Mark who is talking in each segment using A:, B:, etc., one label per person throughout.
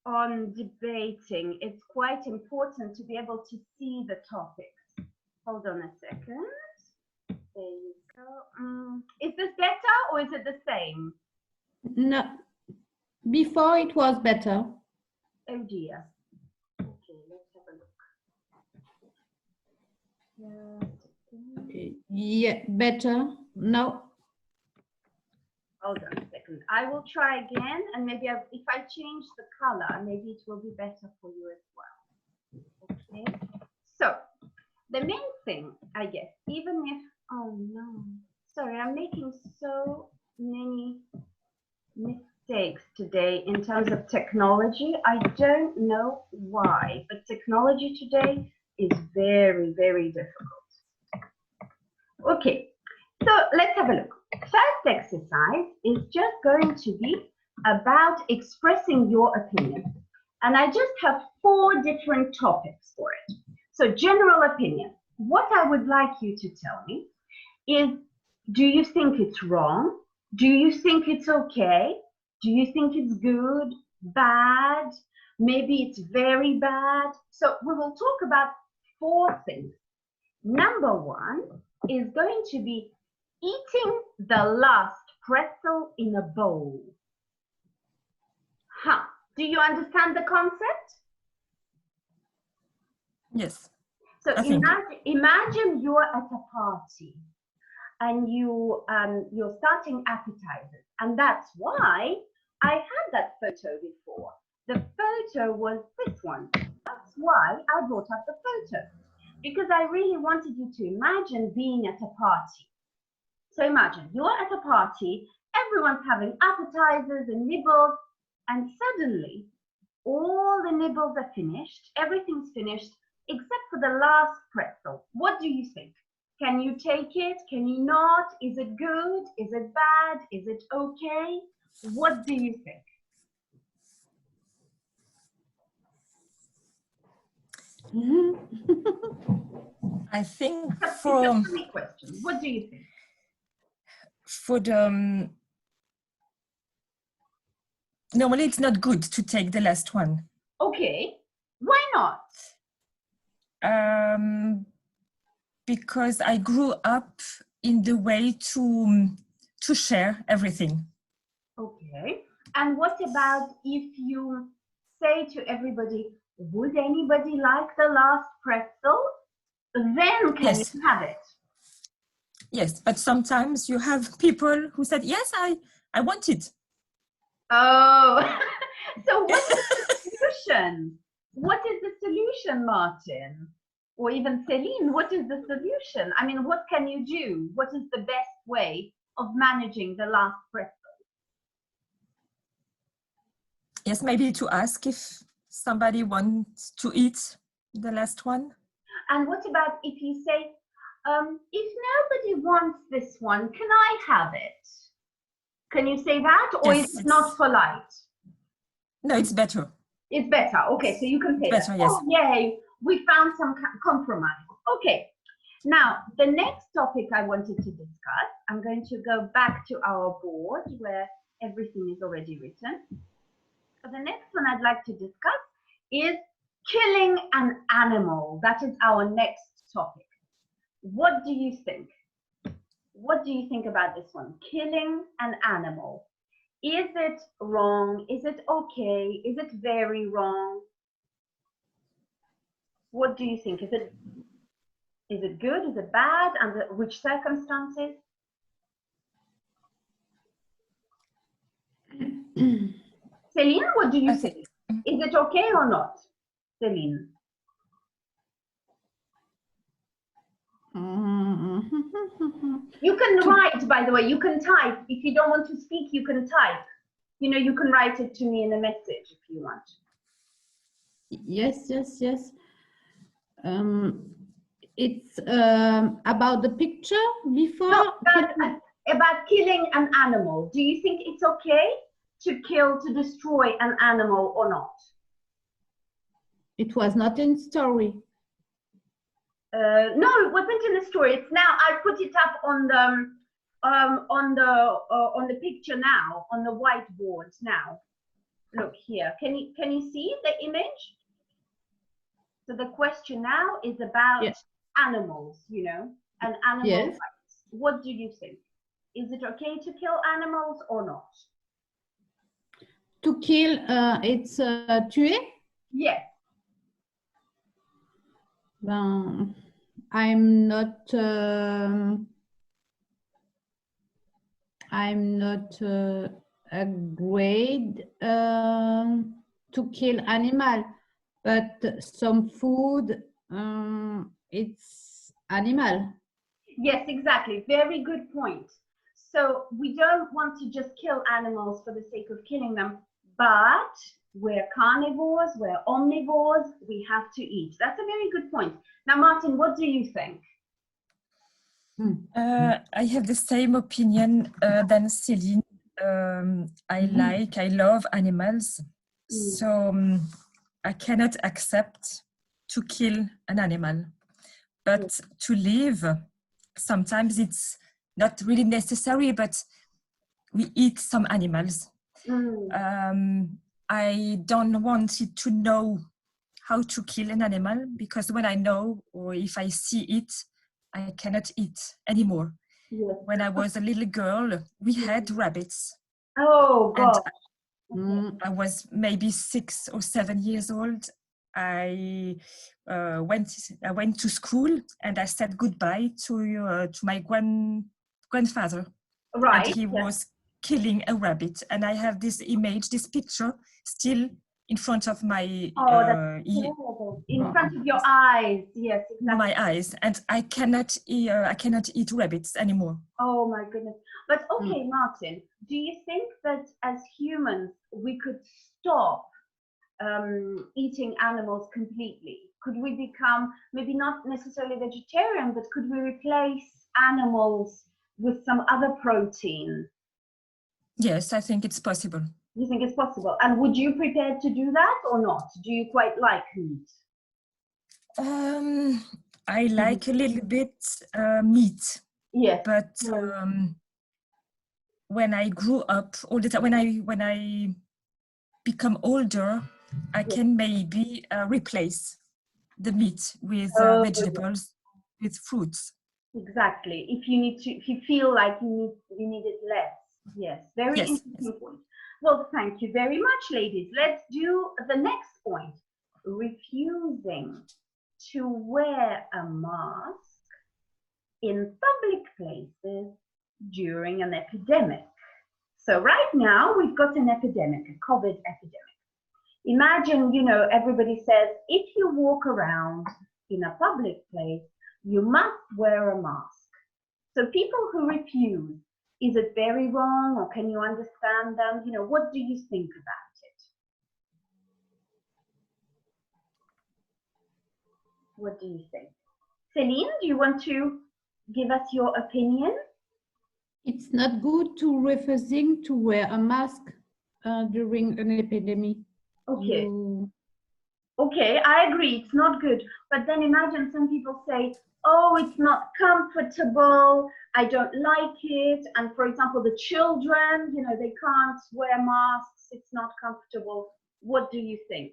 A: on debating, it's quite important to be able to see the topics. Hold on a second. There you go. Is this better or is it the same?
B: No, before it was better.
A: Oh dear. Okay, let's have a look.
B: Yeah, better. No.
A: Hold on a second. I will try again, and maybe if I change the color, maybe it will be better for you as well. Okay. So the main thing, I guess, even if, oh no, sorry, I'm making so many mistakes today in terms of technology. I don't know why, but technology today is very, very difficult. Okay, so let's have a look. First exercise is just going to be about expressing your opinion. And I just have 4 different topics for it. So general opinion. What I would like you to tell me is, do you think it's wrong? Do you think it's okay? Do you think it's good, bad? Maybe it's very bad. So we will talk about 4 things. Number 1 is going to be eating the last pretzel in a bowl. Huh. Do you understand the concept?
C: Yes.
A: So imagine you're at a party and you're starting appetizers, and that's why I had that photo before. The photo was this one. That's why I brought up the photo, because I really wanted you to imagine being at a party. So imagine you're at a party, everyone's having appetizers and nibbles, and suddenly all the nibbles are finished, everything's finished, except for the last pretzel. What do you think? Can you take it? Can you not? Is it good? Is it bad? Is it okay? What do you think?
C: I think
A: It's a funny question. What do you think?
C: For the normally it's not good to take the last one.
A: Okay, why not?
C: Because I grew up in the way to share everything.
A: Okay, and what about if you say to everybody, would anybody like the last pretzel? Then can you have it?
C: Yes, but sometimes you have people who said, yes, I want it.
A: Oh, so what is the solution? What is the solution, Martin? Or even Celine, what is the solution? I mean, what can you do? What is the best way of managing the last pretzel?
C: Yes, maybe to ask if somebody wants to eat the last one.
A: And what about if you say, if nobody wants this one, can I have it? Can you say that, or
C: yes,
A: is it not polite?
C: No, it's better.
A: It's better. Okay, so you can say
C: better,
A: that.
C: Yes.
A: Oh, yay, we found some compromise. Okay, now the next topic I wanted to discuss, I'm going to go back to our board where everything is already written. So the next one I'd like to discuss is killing an animal. That is our next topic. What do you think? What do you think about this one? Killing an animal. Is it wrong? Is it okay? Is it very wrong? What do you think? Is it good? Is it bad? Under which circumstances? Celine, what do you think? Is it okay or not? Celine. You can write, by the way, you can type. If you don't want to speak, you can type. You know, you can write it to me in a message if you want.
B: Yes. It's about the picture before?
A: No, about killing an animal. Do you think it's okay to kill, to destroy an animal or not?
B: It was not in story.
A: No, it wasn't in the story. It's now. I put it up on the picture now, on the whiteboard now. look here. Can you see the image? So the question now is about
B: Yes.
A: animals, you know, and animal
B: Yes.
A: rights. What do you think? Is it okay to kill animals or not?
B: To kill, it's tuer.
A: Yes.
B: Ben, I'm not agreed to kill animal, but some food it's animal.
A: Yes, exactly. Very good point. So we don't want to just kill animals for the sake of killing them, but we're carnivores, we're omnivores, we have to eat. That's a very good point. Now, Martin, what do you think?
C: I have the same opinion than Celine. I love animals, so I cannot accept to kill an animal. But to live, sometimes it's not really necessary, but we eat some animals. I don't want it to know how to kill an animal, because when I know or if I see it, I cannot eat anymore.
A: Yes.
C: When I was a little girl, we had rabbits.
A: Oh,
C: And
A: God.
C: I was maybe 6 or 7 years old. I went to school and I said goodbye to my grandfather.
A: Right.
C: And he was killing a rabbit. And I have this image, this picture, still in front of my
A: in front of your eyes. Yes, exactly.
C: my eyes, and I cannot eat rabbits anymore.
A: Oh my goodness. But okay, Martin, do you think that as humans we could stop eating animals completely? Could we become maybe not necessarily vegetarian, but could we replace animals with some other protein?
C: Yes, I think it's possible.
A: You think it's possible? And would you prepare to do that or not? Do you quite like meat?
C: I like a little bit meat.
A: Yes.
C: But when I grew up, all the time, when I become older, I can maybe replace the meat with vegetables, with fruits.
A: Exactly. If you feel like you need it less. Yes. Very interesting point. Well, thank you very much, ladies. Let's do the next point. Refusing to wear a mask in public places during an epidemic. So right now we've got an epidemic, a COVID epidemic. Imagine, you know, everybody says, if you walk around in a public place, you must wear a mask. So people who refuse, is it very wrong, or can you understand them? You know, what do you think about it? What do you think? Celine, do you want to give us your opinion?
B: It's not good to refusing to wear a mask during an epidemic.
A: Okay. Okay, I agree, it's not good. But then imagine some people say, oh, it's not comfortable, I don't like it. And for example, the children, you know, they can't wear masks, it's not comfortable. What do you think?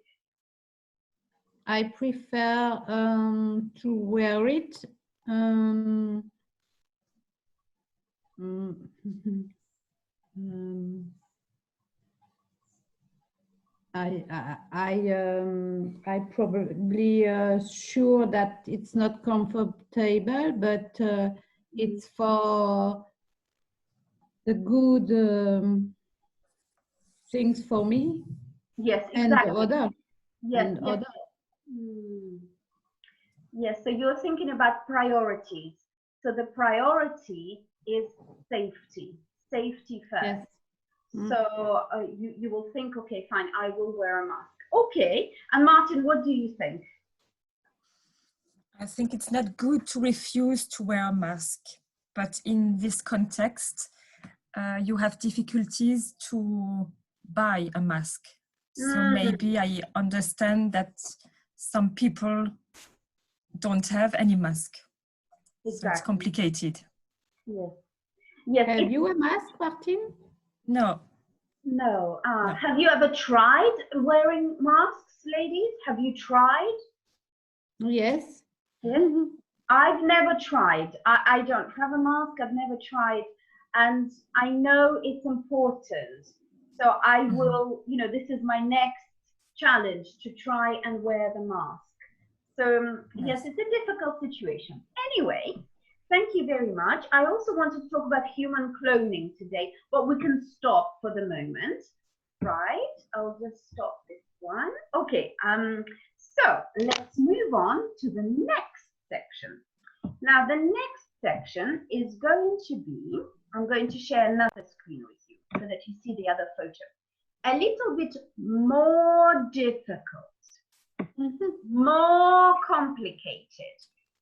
B: I prefer to wear it. I probably sure that it's not comfortable, but it's for the good things for me.
A: Yes, exactly.
B: And other.
A: Yes,
B: And
A: yes.
B: other.
A: Yes, so you're thinking about priorities. So the priority is safety first.
B: Yes.
A: So you will think, okay, fine, I will wear a mask. Okay, and Martin, what do you think?
C: I think it's not good to refuse to wear a mask, but in this context, you have difficulties to buy a mask. So maybe I understand that some people don't have any mask.
A: Exactly.
C: So it's complicated.
A: Yes. Yes.
B: Have you a mask, Martin?
C: No.
A: No.
C: No.
A: Have you ever tried wearing masks, ladies? Have you tried?
B: Yes.
A: Yes. I've never tried. I don't have a mask. I've never tried. And I know it's important. So I will, you know, this is my next challenge to try and wear the mask. So yes, it's a difficult situation. Anyway, thank you very much. I also wanted to talk about human cloning today, but we can stop for the moment. Right, I'll just stop this one. Okay, so let's move on to the next section. Now, the next section is going to be, I'm going to share another screen with you so that you see the other photo. A little bit more difficult, more complicated.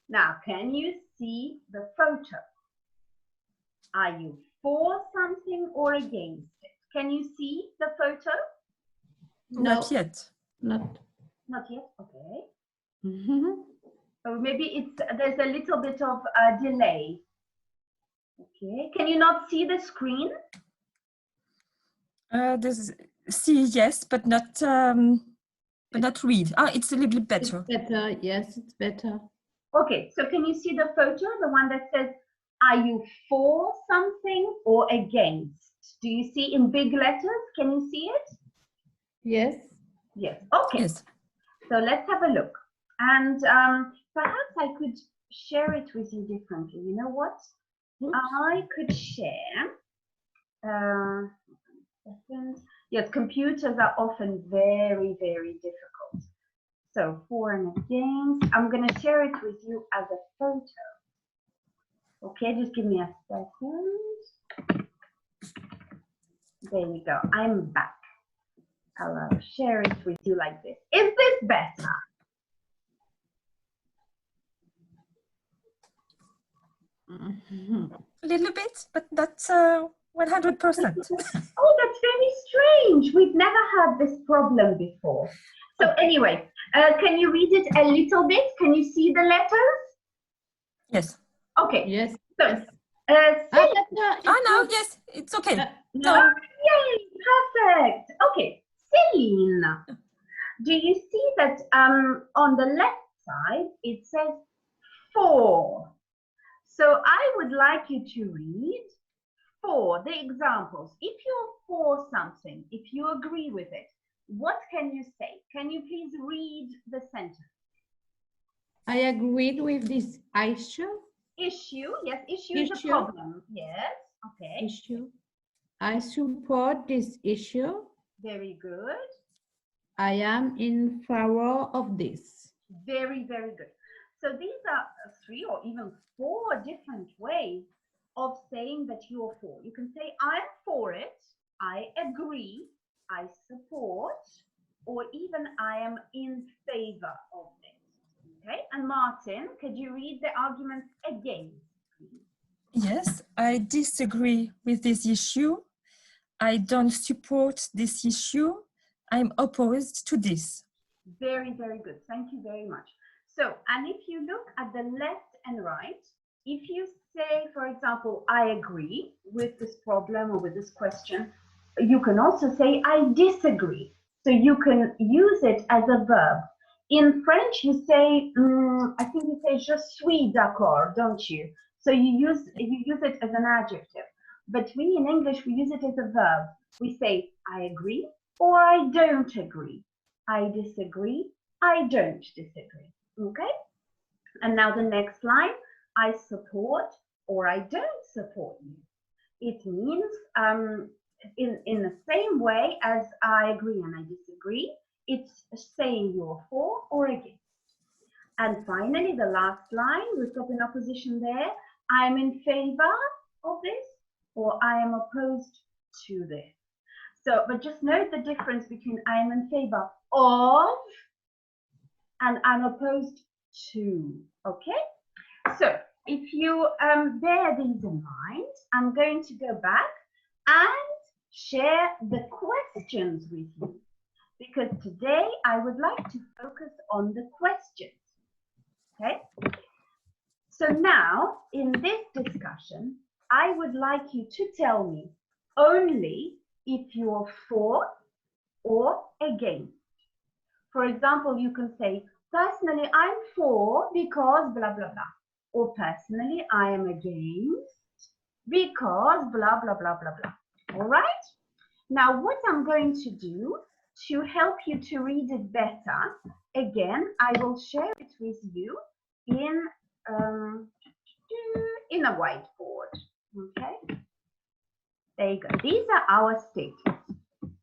A: Now, can you see the photo? Are you for something or against it? Can you see the photo?
C: Not yet.
B: Not.
A: Not yet, okay.
B: Mm-hmm.
A: So maybe there's a little bit of a delay. Okay, can you not see the screen?
C: See, yes, but not read. Ah, it's a little bit better.
B: It's better. Yes, it's better.
A: Okay, so can you see the photo, the one that says, are you for something or against? Do you see in big letters? Can you see it?
B: Yes.
A: Yes, okay.
C: Yes.
A: So let's have a look. And perhaps I could share it with you differently. You know what?
B: Oops.
A: I could share. Yes, computers are often very, very difficult. So for and against, I'm going to share it with you as a photo. Okay, just give me a second. There we go. I'm back. I'll share it with you like this. Is this better?
C: A little bit, but not 100%.
A: Oh, that's very strange. We've never had this problem before. So anyway, can you read it a little bit? Can you see the letters?
C: Yes.
A: Okay.
B: Yes.
A: So,
B: Yes.
C: No, yes, it's okay.
B: No.
A: Yay, perfect. Okay, Celine, do you see that on the left side it says for? So I would like you to read for the examples. If you're for something, if you agree with it, what can you say? Can you please read the sentence?
B: I agreed with this issue.
A: Issue, yes, issue is a
B: Issue.
A: problem. Yes, okay.
B: Issue. I support this issue.
A: Very good.
B: I am in favor of this.
A: Very, very good. So these are 3 or even 4 different ways of saying that you're for. You can say, I'm for it, I agree, I support, or even I am in favor of it. Okay, and Martin, could you read the arguments again, please?
C: Yes, I disagree with this issue. I don't support this issue. I'm opposed to this.
A: Very, very good. Thank you very much. So, and if you look at the left and right, if you say, for example, I agree with this problem or with this question, you can also say, I disagree. So you can use it as a verb. In French, you say, I think you say, je suis d'accord, don't you? So you use it as an adjective. But we in English, we use it as a verb. We say, I agree or I don't agree. I disagree, I don't disagree. Okay? And now the next line, I support or I don't support you. It means in the same way as I agree and I disagree, it's saying you're for or against. And finally, the last line, we've got an opposition there. I'm in favor of this or I am opposed to this. So, but just note the difference between I am in favor of and I'm opposed to, okay? So, if you bear these in mind, I'm going to go back and share the questions with you because today I would like to focus on the questions, okay? So now, in this discussion, I would like you to tell me only if you're for or against. For example, you can say, personally, I'm for because blah, blah, blah. Or personally, I am against because blah, blah, blah, blah, blah. All right? Now, what I'm going to do to help you to read it better, again, I will share it with you in a whiteboard. Okay? There you go. These are our statements.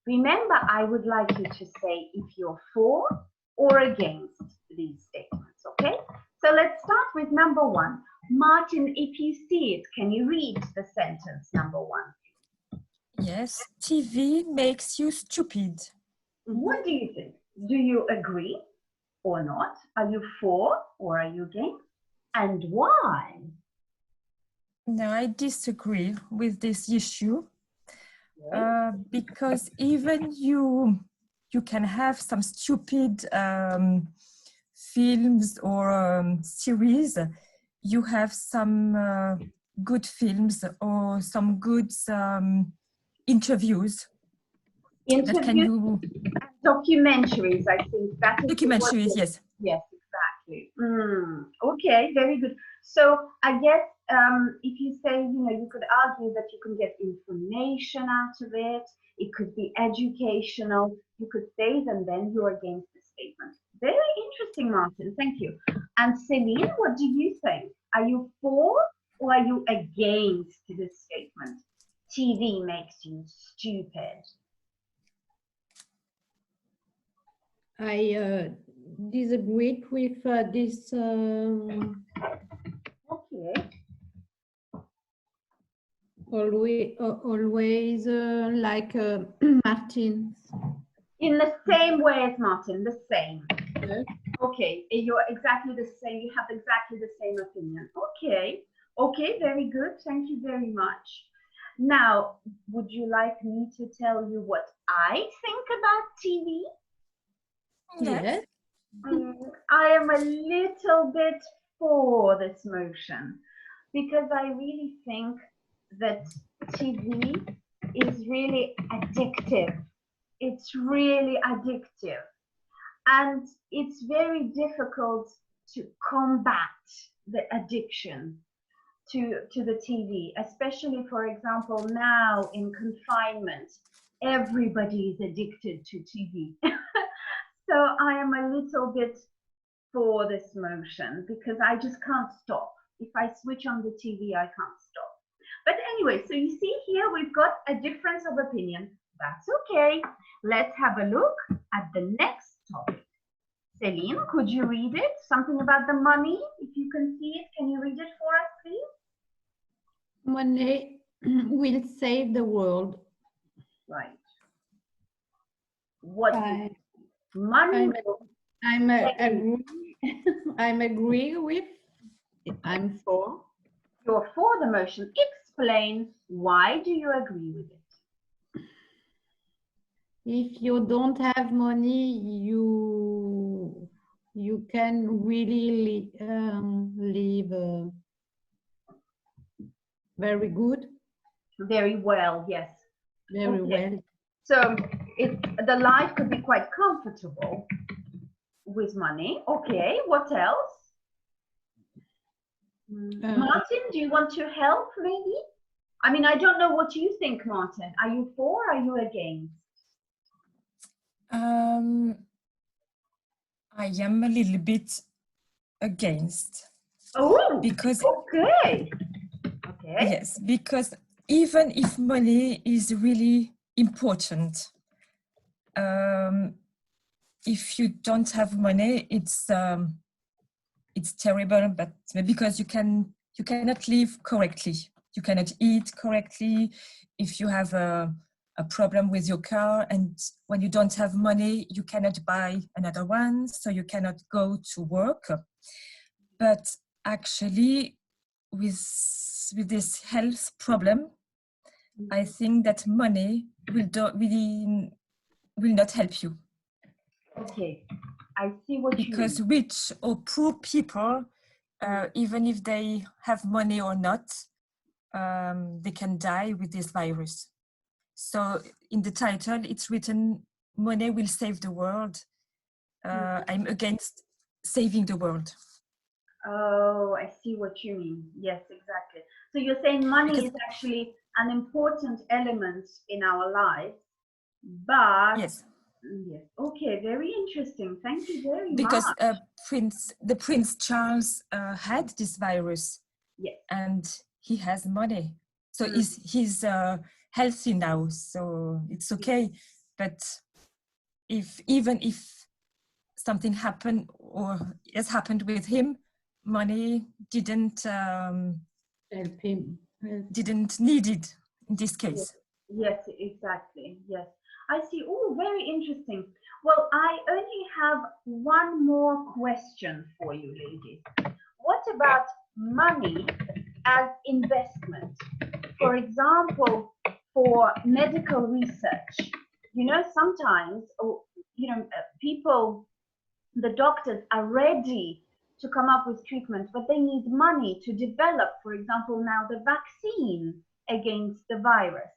A: Remember, I would like you to say if you're for or against these statements, okay? So let's start with number 1. Martin, if you see it, can you read the sentence number 1?
C: Yes, TV makes you stupid.
A: What do you think? Do you agree or not? Are you for or are you against? And why?
C: No, I disagree with this issue. Because even you can have some stupid films or series. You have some good films or some good interviews. That can you
A: Documentaries, I think that is
C: documentaries, yes.
A: Yes, exactly. Okay, very good. So I guess if you say, you could argue that you can get information out of it. It could be educational. You could say them, then you're against the statement. Very interesting, Martin. Thank you. And Celine, what do you think? Are you for or are you against this statement? TV makes you stupid.
B: I disagreed with this.
A: Okay.
B: Always like Martin.
A: In the same way as Martin, the same.
B: Yes.
A: Okay, you're exactly the same. You have exactly the same opinion. Okay. Okay, very good. Thank you very much. Now, would you like me to tell you what I think about TV?
B: Yes.
A: I am a little bit for this motion because I really think that TV is really addictive. It's really addictive. And it's very difficult to combat the addiction to the TV, especially, for example, now in confinement, everybody is addicted to TV. So I am a little bit for this motion because I just can't stop. If I switch on the TV, I can't stop. But anyway, so you see here we've got a difference of opinion. That's okay. Let's have a look at the next topic. Celine, could you read it? Something about the money. If you can see it, can you read it for us, please?
B: Money will save the world.
A: Right. What? Money.
B: I'm agree with. I'm for.
A: You're for the motion. Explain, why do you agree with it?
B: If you don't have money, you can really live very good.
A: Very well, yes.
B: Very well.
A: So the life could be quite comfortable with money. Okay, what else? Martin, do you want to help maybe? I mean, I don't know what you think, Martin. Are you for or are you against?
C: I am a little bit against.
A: Oh,
C: because
A: okay. Okay.
C: Yes, because even if money is really important, if you don't have money, it's terrible. But because you cannot live correctly, you cannot eat correctly. If you have a problem with your car, and when you don't have money, you cannot buy another one, so you cannot go to work. But actually, with this health problem, I think that money will not help you.
A: Okay, I see what you mean.
C: Because rich or poor people, even if they have money or not, they can die with this virus. So in the title, it's written, "Money will save the world." I'm against saving the world.
A: Oh, I see what you mean. Yes, exactly. So you're saying money
C: Because-
A: is actually an important element in our lives, but
C: Yes,
A: yes, okay, very interesting. Thank you very
C: because
A: much.
C: Prince Charles had this virus,
A: Yes.
C: and he has money, so he's healthy now, so it's okay. But even if something happened or has happened with him, money didn't
B: Help him. Yes.
C: didn't need it in this case.
A: Yes, exactly. Yes. I see. Oh, very interesting. Well, I only have one more question for you, ladies. What about money as investment? For example, for medical research, you know, sometimes, people, the doctors are ready to come up with treatments, but they need money to develop, for example, now the vaccine against the virus.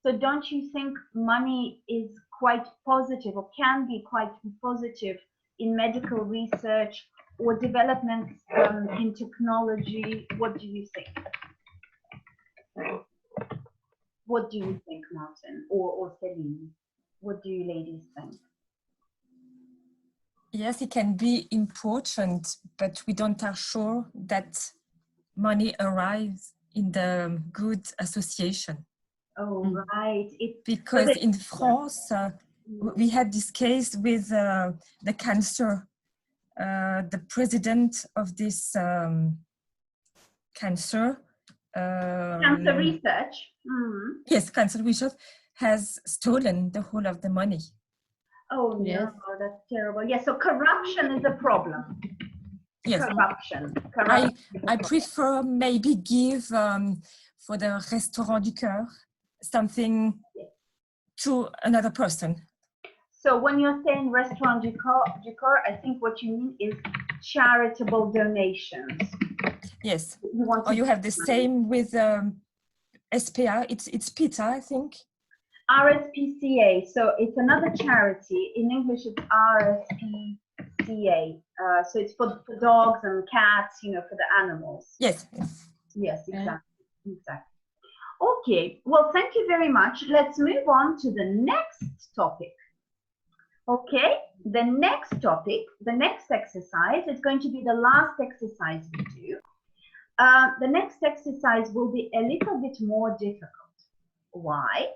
A: So don't you think money is quite positive or can be quite positive in medical research or developments in technology? What do you think? What do you think, Martin or Celine? What do you ladies think?
C: Yes, it can be important, but we don't are sure that money arrives in the good association.
A: Oh, right.
C: Because in France, we had this case with the cancer. The president of this cancer
A: research.
C: Yes, cancer research has stolen the whole of the money.
A: Oh,
B: Yes.
A: no, that's terrible. Yeah, so corruption is a problem.
C: Yes.
A: Corruption.
C: I prefer maybe give for the Restaurant du Cœur something to another person.
A: So when you're saying Restaurant du Cœur, I think what you mean is charitable donations.
C: Yes.
A: You want
C: Or you have the same with SPA. It's PETA, I think.
A: RSPCA. So it's another charity. In English, it's RSPCA. So it's for dogs and cats, you know, for the animals.
C: Yes.
A: Yes, exactly. Exactly. Okay. Well, thank you very much. Let's move on to the next topic. Okay. The next topic, the next exercise is going to be the last exercise we do. The next exercise will be a little bit more difficult. Why?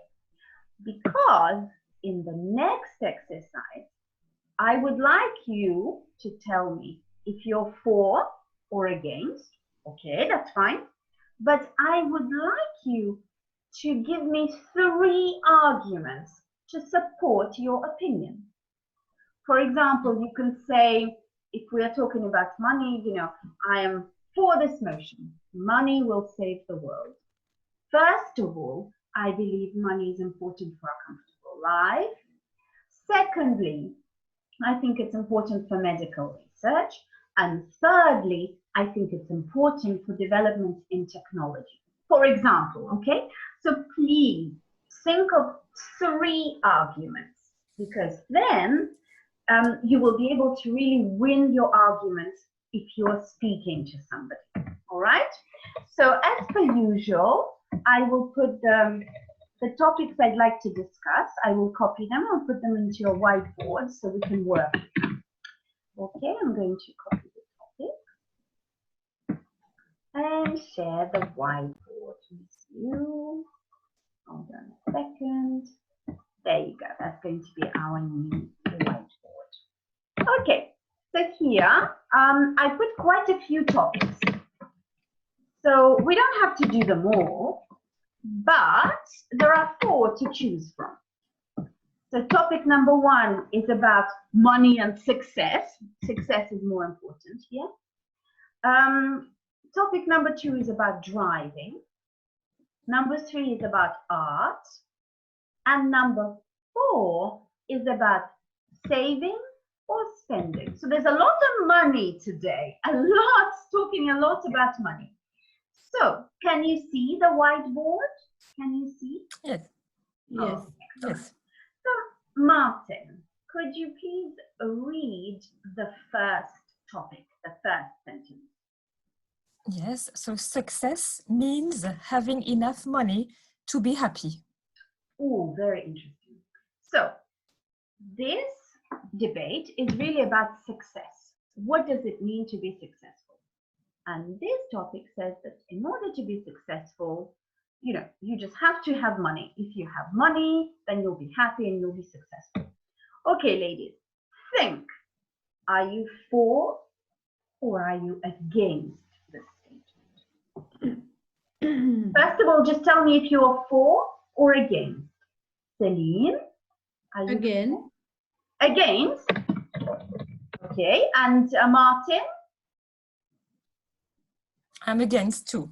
A: Because in the next exercise, I would like you to tell me if you're for or against. Okay, that's fine. But I would like you to give me 3 arguments to support your opinion. For example, you can say, if we are talking about money, you know, I am for this motion. Money will save the world. First of all, I believe money is important for a comfortable life. Secondly, I think it's important for medical research. And thirdly, I think it's important for development in technology. For example, okay? So please think of 3 arguments, because then you will be able to really win your arguments if you're speaking to somebody. All right? So as per usual, I will put the topics I'd like to discuss. I will copy them and put them into your whiteboard so we can work. Okay, I'm going to copy the topic and share the whiteboard with you. Hold on a second. There you go. That's going to be our new whiteboard. Okay, so here I put quite a few topics. So we don't have to do them all, but there are 4 to choose from. So topic number 1 is about money and success. Success is more important here. Topic number 2 is about driving. Number 3 is about art. And number 4 is about saving or spending. So there's a lot of money today, talking a lot about money. So can you see the whiteboard? Can you see?
C: Yes.
B: Yes.
A: Oh, excellent.
C: Yes.
A: So, Martin, could you please read the first topic, the first sentence?
C: Yes. So success means having enough money to be happy.
A: Oh, very interesting. So, this debate is really about success. What does it mean to be successful? And this topic says that in order to be successful, you just have to have money. If you have money, then you'll be happy and you'll be successful. Okay, ladies, think. Are you for or are you against this statement? First of all, just tell me if you're for or against. Celine, are you
B: Again.
A: against? Okay, and Martin?
C: I'm against too.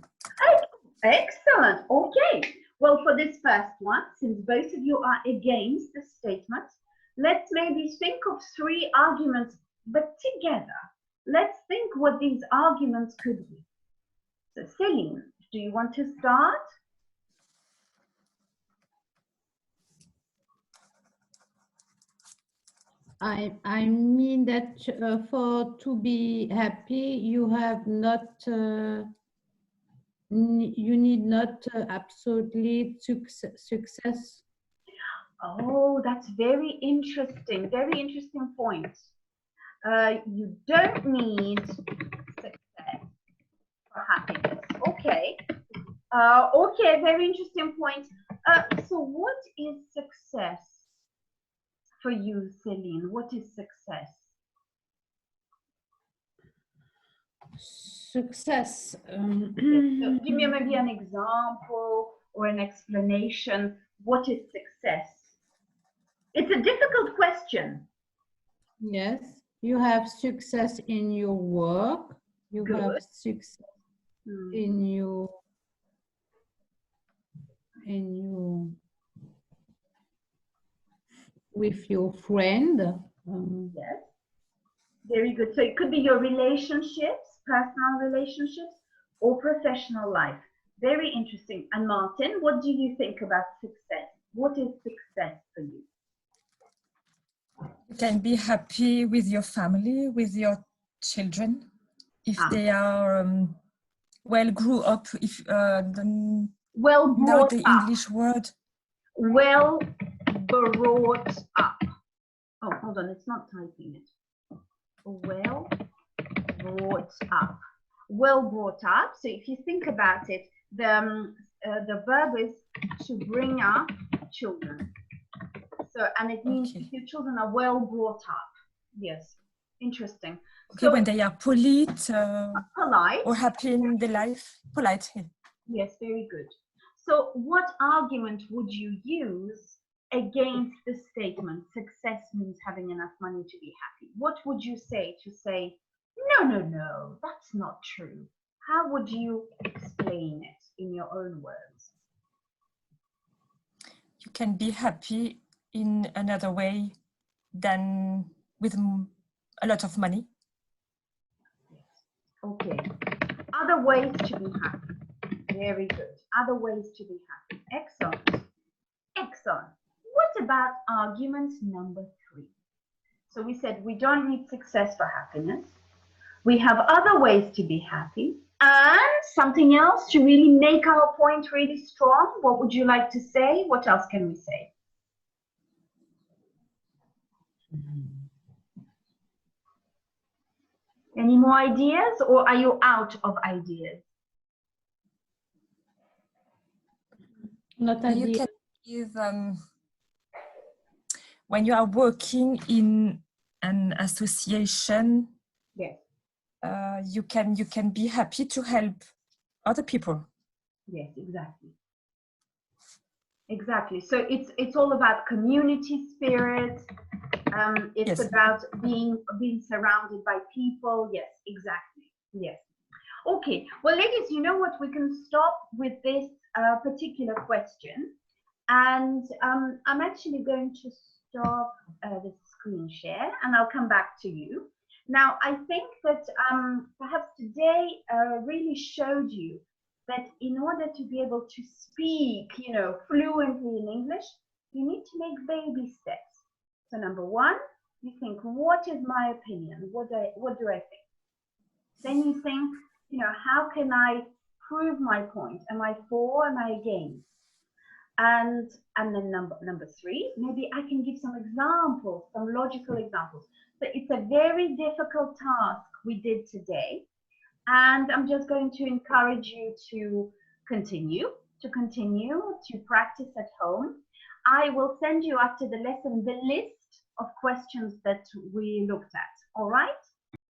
A: Excellent. Okay. Well, for this first one, since both of you are against the statement, let's maybe think of 3 arguments, but together. Let's think what these arguments could be. So, Celine, do you want to start?
B: I mean that for to be happy, you have not you need not absolutely success.
A: Oh, that's very interesting. Very interesting point. You don't need success for happiness. Okay. Okay, very interesting point. So what is success for you, Celine? What is success?
B: Success.
A: So give me maybe an example or an explanation. What is success? It's a difficult question.
B: Yes, you have success in your work. You
A: Good.
B: have success in with your friend.
A: Yes. Very good. So it could be your relationships, personal relationships, or professional life. Very interesting. And Martin, what do you think about success? What is success for you?
C: You can be happy with your family, with your children, if they are well grew up. If
A: well
C: now
A: brought
C: the
A: up.
C: English word.
A: Well brought up. Oh, hold on, it's not typing it. Well brought up. Well brought up. So if you think about it, the verb is to bring up children. So, and it means if your children are well brought up. Yes, interesting.
C: Okay,
A: So,
C: when they are polite,
A: polite
C: or happy in their life, polite.
A: Yes, very good. So, what argument would you use against the statement, success means having enough money to be happy? What would you say to say, no, that's not true? How would you explain it in your own words?
C: You can be happy in another way than with a lot of money.
A: Yes. Okay. Other ways to be happy. Very good. Other ways to be happy. Excellent. Excellent. What about argument number 3? So we said we don't need success for happiness. We have other ways to be happy. And something else to really make our point really strong. What would you like to say? What else can we say? Any more ideas, or are you out of ideas?
B: Not
C: You
B: idea.
C: can give, when you are working in an association,
A: Yes.
C: You can be happy to help other people.
A: Yes, exactly. Exactly. So it's all about community spirit. It's about being surrounded by people. Yes, exactly. Yes. Okay. Well, ladies, you know what? We can stop with this particular question, and I'm actually going to stop the screen share, and I'll come back to you. Now, I think that perhaps today really showed you that in order to be able to speak, fluently in English, you need to make baby steps. So number one, you think, what is my opinion? What do I think? Then you think, how can I prove my point? Am I for? Am I against? And then number three, maybe I can give some examples, some logical examples. So it's a very difficult task we did today. And I'm just going to encourage you to continue to practice at home. I will send you after the lesson the list of questions that we looked at. All right?